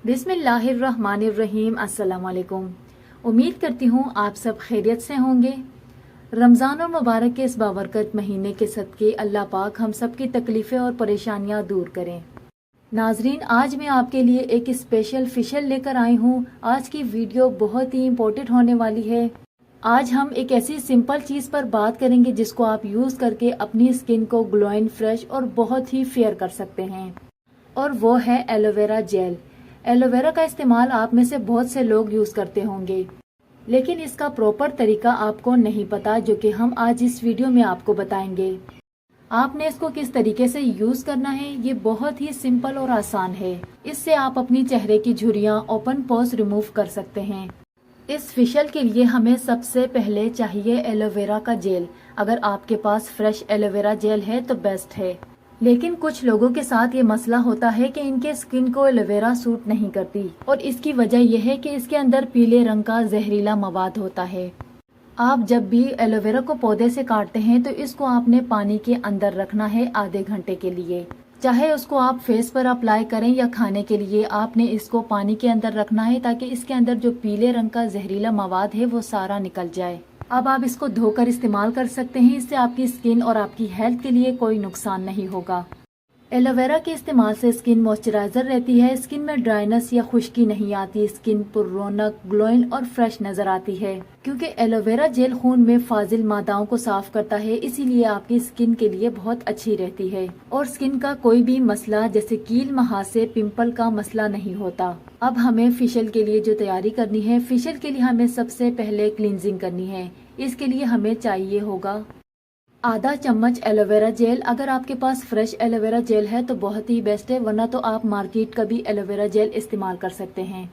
बिस्मिल्लाहिर्रहमानिर्रहीम। अस्सलाम वालेकुम। उम्मीद करती हूँ आप सब खैरियत से होंगे। रमज़ान और मुबारक के इस बाबरकत महीने के सदके अल्लाह पाक हम सब की तकलीफ़ें और परेशानियाँ दूर करें। नाजरीन, आज मैं आपके लिए एक स्पेशल फेशियल लेकर आई हूँ। आज की वीडियो बहुत ही इम्पोर्टेंट होने वाली है। आज हम एक ऐसी सिंपल चीज़ पर बात करेंगे जिसको आप यूज़ करके अपनी स्किन को ग्लोइंग, फ्रेश और बहुत ही फेयर कर सकते हैं, और वो है एलोवेरा जेल। एलोवेरा का इस्तेमाल आप में से बहुत से लोग यूज़ करते होंगे, लेकिन इसका प्रॉपर तरीका आपको नहीं पता, जो कि हम आज इस वीडियो में आपको बताएंगे। आपने इसको किस तरीके से यूज़ करना है, ये बहुत ही सिंपल और आसान है। इससे आप अपनी चेहरे की झुर्रियाँ, ओपन पोर्स रिमूव कर सकते हैं। इस फेशियल के लिए हमें सबसे पहले चाहिए एलोवेरा का जेल। अगर आपके पास फ्रेश एलोवेरा जेल है तो बेस्ट है, लेकिन कुछ लोगों के साथ ये मसला होता है कि इनके स्किन को एलोवेरा सूट नहीं करती, और इसकी वजह यह है कि इसके अंदर पीले रंग का जहरीला मवाद होता है। आप जब भी एलोवेरा को पौधे से काटते हैं तो इसको आपने पानी के अंदर रखना है आधे घंटे के लिए। चाहे उसको आप फेस पर अप्लाई करें या खाने के लिए, आपने इसको पानी के अंदर रखना है ताकि इसके अंदर जो पीले रंग का जहरीला मवाद है वो सारा निकल जाए। अब आप इसको धोकर इस्तेमाल कर सकते हैं। इससे आपकी स्किन और आपकी हेल्थ के लिए कोई नुकसान नहीं होगा। एलोवेरा के इस्तेमाल से स्किन मॉइस्चराइजर रहती है, स्किन में ड्राइनेस या खुश्की नहीं आती, स्किन पर रौनक, ग्लोइंग और फ्रेश नजर आती है। क्योंकि एलोवेरा जेल खून में फाजिल मादाओं को साफ करता है, इसीलिए आपकी स्किन के लिए बहुत अच्छी रहती है, और स्किन का कोई भी मसला जैसे कील, महासे, पिंपल का मसला नहीं होता। अब हमें फेशियल के लिए जो तैयारी करनी है, फेशियल के लिए हमें सबसे पहले क्लींजिंग करनी है। इसके लिए हमें चाहिए होगा आधा चम्मच एलोवेरा जेल। अगर आपके पास फ्रेश एलोवेरा जेल है तो बहुत ही बेस्ट है, वरना तो आप मार्केट का भी एलोवेरा जेल इस्तेमाल कर सकते हैं।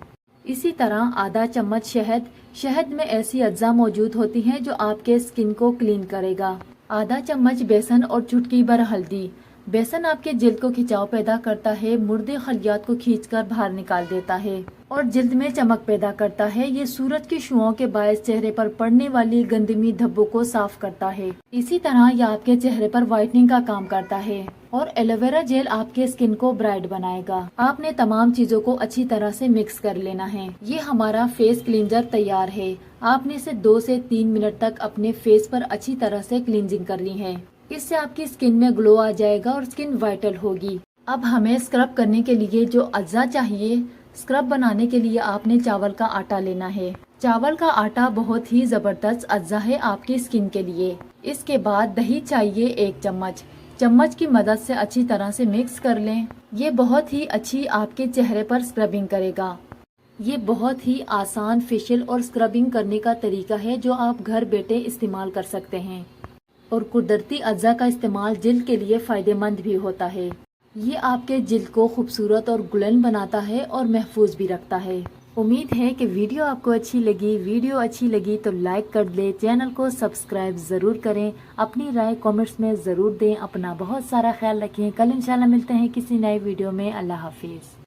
इसी तरह आधा चम्मच शहद। शहद में ऐसी अज्जा मौजूद होती हैं जो आपके स्किन को क्लीन करेगा। आधा चम्मच बेसन और चुटकी भर हल्दी। बेसन आपके जिल्द को खिंचाव पैदा करता है, मुर्दे खलियात को खींचकर बाहर निकाल देता है और जिल्द में चमक पैदा करता है। ये सूरज की शुआओं के बायस चेहरे पर पड़ने वाली गंदमी धब्बों को साफ करता है। इसी तरह यह आपके चेहरे पर व्हाइटनिंग का काम करता है, और एलोवेरा जेल आपके स्किन को ब्राइट बनाएगा। आपने तमाम चीजों को अच्छी तरह से मिक्स कर लेना है। ये हमारा फेस क्लींजर तैयार है। आपने इसे 2 से 3 मिनट तक अपने फेस पर अच्छी तरह से क्लींजिंग करनी है। इससे आपकी स्किन में ग्लो आ जाएगा और स्किन वाइटल होगी। अब हमें स्क्रब करने के लिए जो अज्जा चाहिए, स्क्रब बनाने के लिए आपने चावल का आटा लेना है। चावल का आटा बहुत ही जबरदस्त अज्जा है आपकी स्किन के लिए। इसके बाद दही चाहिए 1 चम्मच। चम्मच की मदद से अच्छी तरह से मिक्स कर लें। ये बहुत ही अच्छी आपके चेहरे पर स्क्रबिंग करेगा। ये बहुत ही आसान फेशियल और स्क्रबिंग करने का तरीका है जो आप घर बैठे इस्तेमाल कर सकते हैं, और कुदरती अज्जा का इस्तेमाल जिल्द के लिए फायदेमंद भी होता है। ये आपके जिल्द को खूबसूरत और ग्लोइंग बनाता है और महफूज भी रखता है। उम्मीद है कि वीडियो आपको अच्छी लगी। वीडियो अच्छी लगी तो लाइक कर दे, चैनल को सब्सक्राइब ज़रूर करें, अपनी राय कमेंट्स में ज़रूर दें। अपना बहुत सारा ख्याल रखें। कल इंशाल्लाह मिलते हैं किसी नए वीडियो में। अल्लाह हाफिज़।